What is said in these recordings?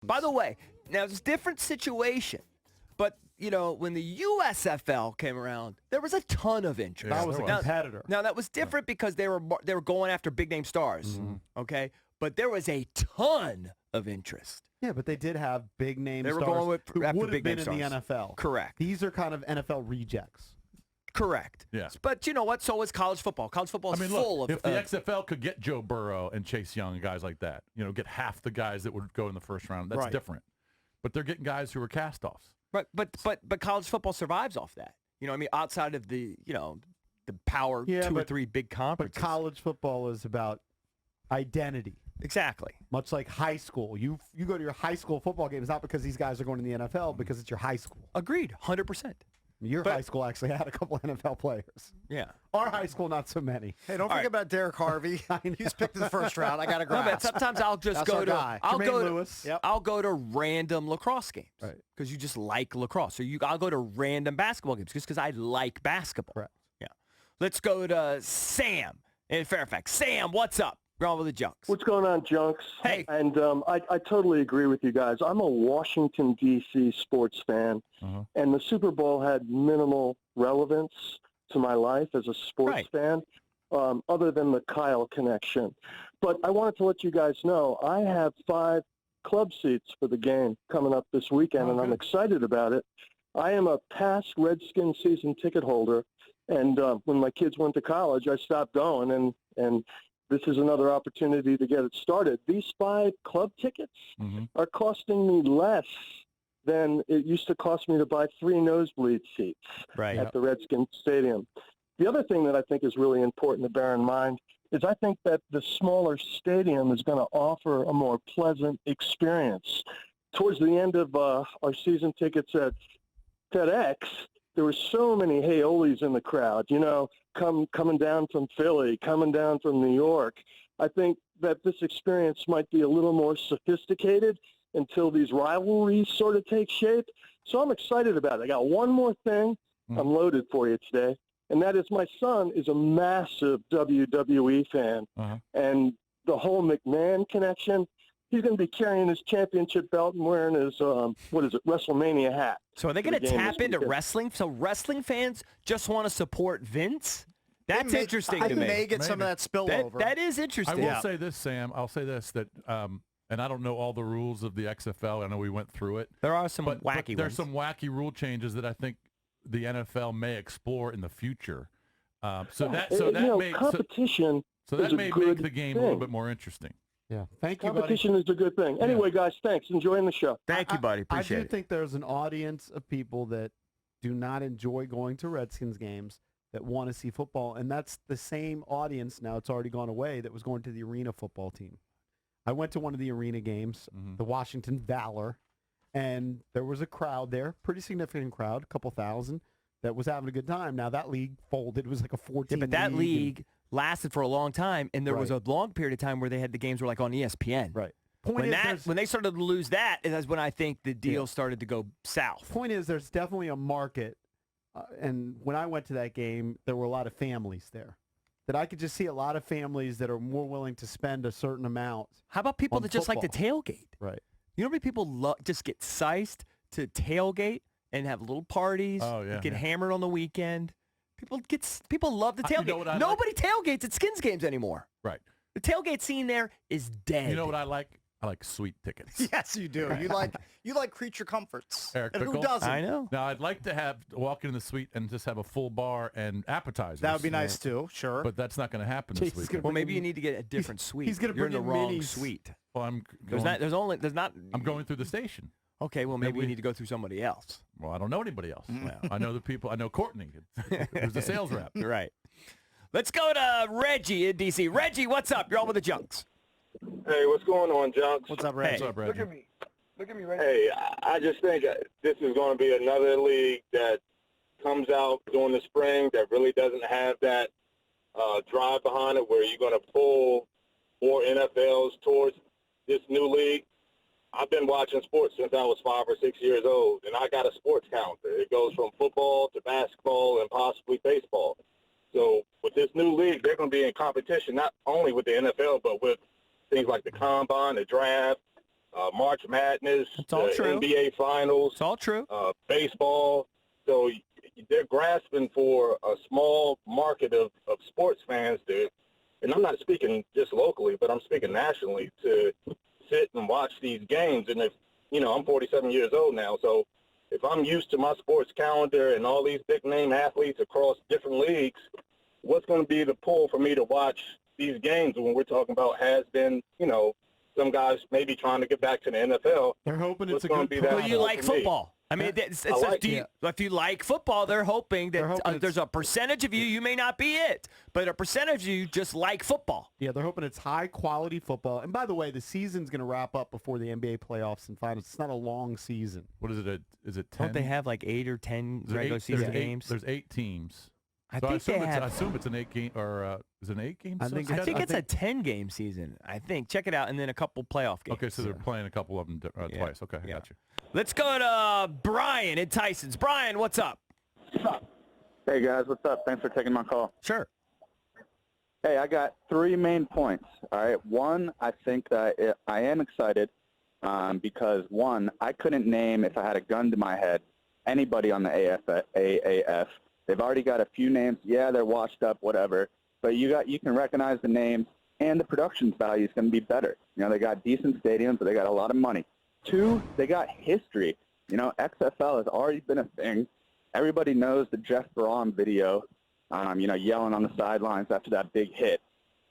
By the way, now it's a different situation. But, when the USFL came around, there was a ton of interest. That was a competitor. Now, that was different because they were going after big-name stars, okay? But there was a ton of interest. Yeah, but they did have big-name stars They were going who after would have been big-name in the stars. NFL. Correct. These are kind of NFL rejects. Correct. Yeah. But you know what? So is college football. College football is full if of... the XFL could get Joe Burrow and Chase Young and guys like that, get half the guys that would go in the first round, that's different. But they're getting guys who are cast-offs. Right, but college football survives off that. Outside of the power 2 or 3 big conferences. But college football is about identity. Exactly. Much like high school. You go to your high school football games not because these guys are going to the NFL, because it's your high school. Agreed, 100%. Your high school actually had a couple NFL players. Yeah. Our high school, not so many. Hey, don't forget about Derek Harvey. He was picked in the first round. I got to grasp. No, but sometimes I'll just go to Lewis. I'll go to random lacrosse games. Right. Because you just like lacrosse. Or I'll go to random basketball games just because I like basketball. Correct. Yeah. Let's go to Sam in Fairfax. Sam, what's up? You're on with the Junks. What's going on, Junks? Hey. And I totally agree with you guys. I'm a Washington, D.C. sports fan, and the Super Bowl had minimal relevance to my life as a sports fan, other than the Kyle connection. But I wanted to let you guys know I have 5 club seats for the game coming up this weekend, and I'm excited about it. I am a past Redskins season ticket holder, and when my kids went to college, I stopped going, and this is another opportunity to get it started. These 5 club tickets are costing me less than it used to cost me to buy 3 nosebleed seats at the Redskins Stadium. The other thing that I think is really important to bear in mind is I think that the smaller stadium is going to offer a more pleasant experience. Towards the end of our season tickets at FedEx, there were so many Haoles in the crowd, coming down from Philly, coming down from New York. I think that this experience might be a little more sophisticated until these rivalries sort of take shape. So I'm excited about it. I got one more thing I'm loaded for you today, and that is my son is a massive WWE fan. And the whole McMahon connection, he's going to be carrying his championship belt and wearing his, WrestleMania hat. So are they going to tap into wrestling? So wrestling fans just want to support Vince? That's interesting to me. I may get some of that spillover. That is interesting. I will say this, Sam. I'll say this, that, and I don't know all the rules of the XFL. I know we went through it. There are some wacky but there's ones. some wacky rule changes that I think the NFL may explore in the future. So that may make the game a little bit more interesting. Yeah. Thank you, buddy. Competition is a good thing. Anyway, guys, thanks. Enjoying the show. Thank you, buddy. Appreciate it. I do think there's an audience of people that do not enjoy going to Redskins games that want to see football, and that's the same audience now. It's already gone away that was going to the arena football team. I went to one of the arena games, the Washington Valor, and there was a crowd there, pretty significant crowd, a couple thousand, that was having a good time. Now, that league folded. It was like a 14 but that league lasted for a long time, and there was a long period of time where they had the games were like on ESPN. Right. When they started to lose that, that's when I think the deal started to go south. Point is, there's definitely a market, and when I went to that game, there were a lot of families there. That I could just see a lot of families that are more willing to spend a certain amount. How about people that just like to tailgate? Right. You know how many people just get sized to tailgate and have little parties, get hammered on the weekend? People love to tailgate. Nobody tailgates at Skins games anymore. Right. The tailgate scene there is dead. You know what I like? I like sweet tickets. Yes, you do. You like creature comforts. Eric and Pickle? who doesn't? I know. Now, I'd like to walk into the suite and just have a full bar and appetizers. That would be nice too. Sure. But that's not going to happen this weekend. Well, maybe you need to get a different suite. He's going to You're bring in the wrong suite. Well, I'm going through the station. Okay, well, maybe we need to go through somebody else. Well, I don't know anybody else. I know the people. I know Courtney, who's the sales rep. Right. Let's go to Reggie in D.C. Reggie, what's up? You're on with the Junks. Hey, what's going on, Junks? What's up, Reggie? Hey. What's up, Reggie? Look at me, Reggie. Hey, I just think this is going to be another league that comes out during the spring that really doesn't have that drive behind it where you're going to pull more NFLs towards this new league. I've been watching sports since I was 5 or 6 years old, and I got a sports calendar. It goes from football to basketball and possibly baseball. So with this new league, they're going to be in competition not only with the NFL but with things like the combine, the draft, March Madness, it's all true. NBA Finals. It's all true. Baseball. So they're grasping for a small market of sports fans and I'm not speaking just locally, but I'm speaking nationally, to sit and watch these games. And if, I'm 47 years old now, so if I'm used to my sports calendar and all these big-name athletes across different leagues, what's going to be the pull for me to watch these games when we're talking about has-been, some guys maybe trying to get back to the NFL? They're hoping it's going to good be that. Well, you like football. I mean, if you like football, they're hoping that there's a percentage of you may not be it, but a percentage of you just like football. Yeah, they're hoping it's high-quality football. And by the way, the season's going to wrap up before the NBA playoffs and finals. It's not a long season. What is it? Is it 10? Don't they have like 8 or 10 regular season games? There's 8 teams. I assume it's an 8-game, or is it an 8-game? I think it's a 10-game season. I think. Check it out, and then a couple playoff games. Okay, so they're playing a couple of them twice. Okay, I got you. Let's go to Brian in Tyson's. Brian, what's up? Hey, guys, what's up? Thanks for taking my call. Sure. Hey, I got 3 main points. All right. One, I think that I am excited because, one, I couldn't name, if I had a gun to my head, anybody on the AAF. They've already got a few names. Yeah, they're washed up, whatever. But you can recognize the names, and the production value is going to be better. They got decent stadiums, but they got a lot of money. 2, they got history. XFL has already been a thing. Everybody knows the Jeff Braun video, yelling on the sidelines after that big hit.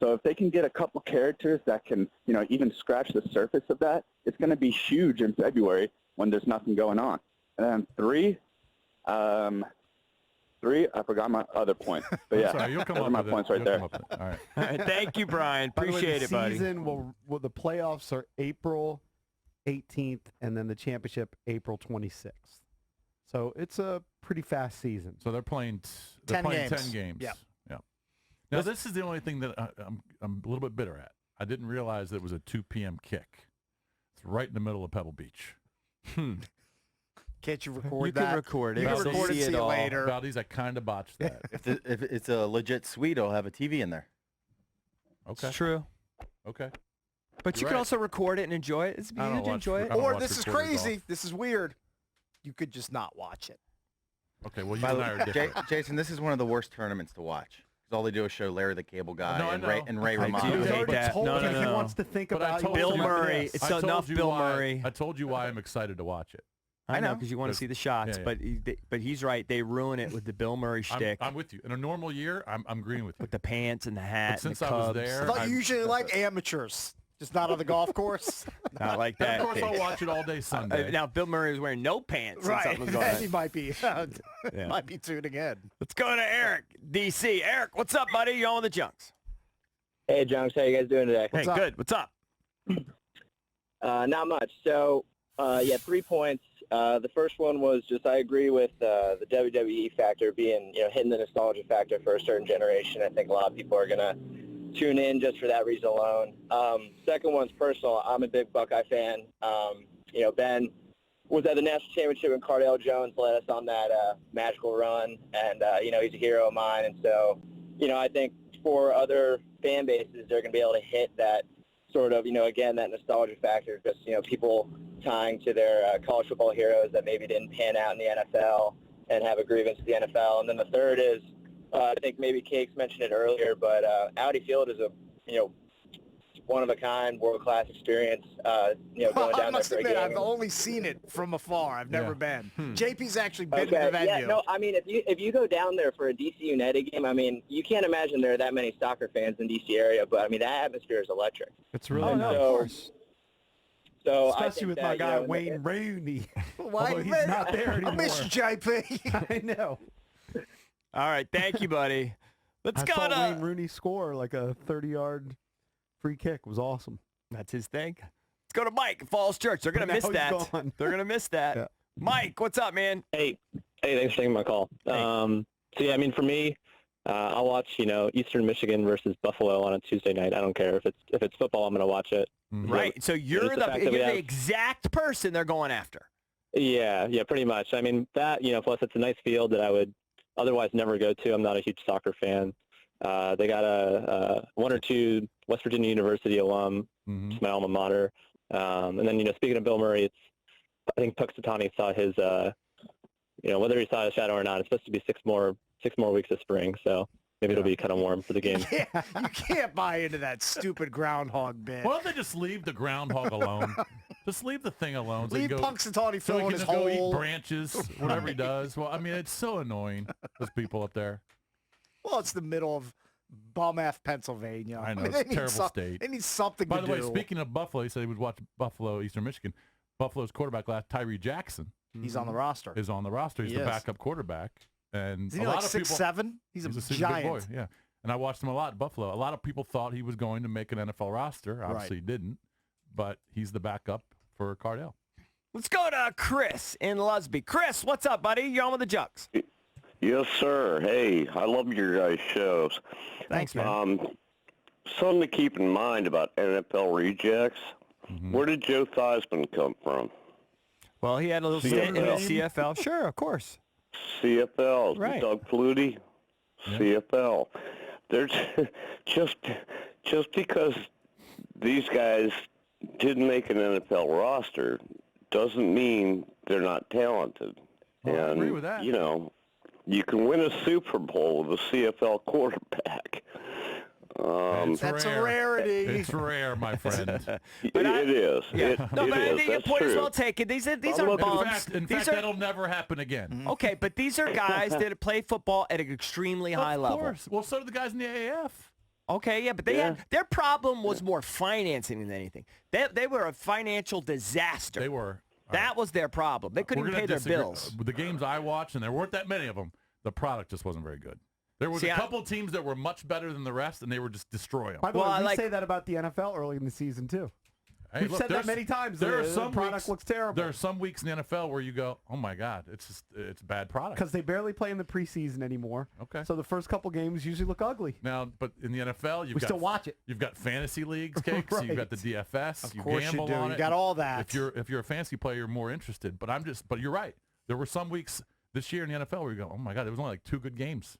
So if they can get a couple characters that can, even scratch the surface of that, it's going to be huge in February when there's nothing going on. And then 3, I forgot my other point. But yeah, sorry, those are my points right there. All right. All right. Thank you, Brian. Appreciate it, buddy. The playoffs are April 18th, and then the championship April 26th. So it's a pretty fast season. So they're playing 10 10 games. games. Yeah. Now, this is the only thing that I'm a little bit bitter at. I didn't realize that it was a 2 p.m. kick. It's right in the middle of Pebble Beach. Can't you record you that? You can record it. You can record it, see it later. Valdez, I kind of botched that. If it's a legit suite, I'll have a TV in there. Okay. It's true. Okay. But you can also record it and enjoy it. It's easy to enjoy it. Or this is crazy. This is weird. You could just not watch it. Okay, well, you and I are different. Jason, this is one of the worst tournaments to watch. Because all they do is show Larry the Cable Guy and Ray Romano. I do hate that. He wants to think about Bill Murray. It's enough Bill Murray. I told you why I'm excited to watch it. I know, because you want to see the shots, but he's right. They ruin it with the Bill Murray shtick. I'm with you. In a normal year, I'm agreeing with you. With the pants and the hat. But since and the I was Cubs. there, I thought you usually like amateurs, just not on the golf course. Not like that. Of course, I'll watch it all day Sunday. Now, Bill Murray was wearing no pants. Right. Something was going on. He might be tuning in. Let's go to Eric, D.C. Eric, what's up, buddy? You on the Junks? Hey, Junks. How you guys doing today? Hey, good. What's up? Not much. So, 3 points. The first one was just I agree with the WWE factor being, hitting the nostalgia factor for a certain generation. I think a lot of people are going to tune in just for that reason alone. Second one's personal. I'm a big Buckeye fan. Ben was at the national championship when Cardale Jones led us on that magical run, and, he's a hero of mine. And so, I think for other fan bases, they're going to be able to hit that sort of, again, that nostalgia factor, just, people tying to their college football heroes that maybe didn't pan out in the NFL and have a grievance to the NFL. And then the third is, I think maybe Cakes mentioned it earlier, but Audi Field is a, one-of-a-kind, world-class experience, going down I must there for admit, a game. I've only seen it from afar. I've never been. JP's actually been to the venue. Yeah, no, I mean, if you go down there for a DC United game, I mean, you can't imagine there are that many soccer fans in D.C. area, but, I mean, that atmosphere is electric. It's really nice. Of course. So especially with my guy Wayne Rooney. Although he's not there anymore. I miss you, JP. I know. All right, thank you, buddy. Let's go saw to Wayne Rooney score like a 30-yard free kick. It was awesome. That's his thing. Let's go to Mike, Falls Church. They're going to miss that. They're going to miss that. Yeah. Mike, what's up, man? Hey, thanks for taking my call. Hey. I mean, for me, I'll watch, Eastern Michigan versus Buffalo on a Tuesday night. I don't care if it's football. I'm going to watch it. Right. So you're the exact person they're going after. Yeah, pretty much. I mean, that, plus it's a nice field that I would otherwise never go to. I'm not a huge soccer fan. They got a one or two West Virginia University alum, my alma mater. And then, speaking of Bill Murray, I think Puxatawny saw his, whether he saw his shadow or not, it's supposed to be six more weeks of spring. So maybe it'll be kind of warm for the game. Yeah, you can't buy into that stupid groundhog bit. Why don't they just leave the groundhog alone? Just leave the thing alone. Leave Punxsutawney so he Phil in can his just go hole. eat branches, whatever he does. Well, I mean, it's so annoying, those people up there. Well, it's the middle of bum-F Pennsylvania. I know, mean, it's a terrible state. They need something to do. By the way, speaking of Buffalo, he said he would watch Buffalo, Eastern Michigan. Buffalo's quarterback last, Tyree Jackson. He's on the roster. Is on the roster. He's the backup quarterback. And Isn't he like 6'7"? He's a giant. Big boy, yeah. And I watched him a lot in Buffalo. A lot of people thought he was going to make an NFL roster. Obviously he didn't. But he's the backup for Cardell. Let's go to Chris in Lusby. Chris, what's up, buddy? You're on with the Junks. Yes, sir. Hey, I love your guys' shows. Thanks, man. Something to keep in mind about NFL rejects. Mm-hmm. Where did Joe Theismann come from? Well, he had a little stint in the CFL. Sure, of course. CFL. Right. Doug Flutie, CFL. There's just because these guys didn't make an NFL roster doesn't mean they're not talented. Well, and I agree with that. You can win a Super Bowl with a CFL quarterback. That's a rarity. It's rare, my friend. It is. Yeah. It but I is. think your That's point is true. well taken. These are bums. In fact, that'll never happen again. Okay, but these are guys that play football at an extremely high level. Of course. Well, so do the guys in the AAF. Okay, yeah, but they had their problem was more financing than anything. They were a financial disaster. They were. That was their problem. They couldn't pay their bills. The games I watched, and there weren't that many of them, the product just wasn't very good. There was a couple teams that were much better than the rest, and they were just destroying them. By the way, we say that about the NFL early in the season, too. Hey, We've said that many times. There are the some product weeks, looks terrible. There are some weeks in the NFL where you go, oh, my God, it's bad product. Because they barely play in the preseason anymore. Okay. So the first couple games usually look ugly. Now, but in the NFL, we still watch it. You've got fantasy leagues, Cakes. You've got the DFS. Of course gamble you do. on You it. got all that. If you're a fantasy player, you're more interested. But you're right. There were some weeks this year in the NFL where you go, oh, my God, there was only like 2 good games.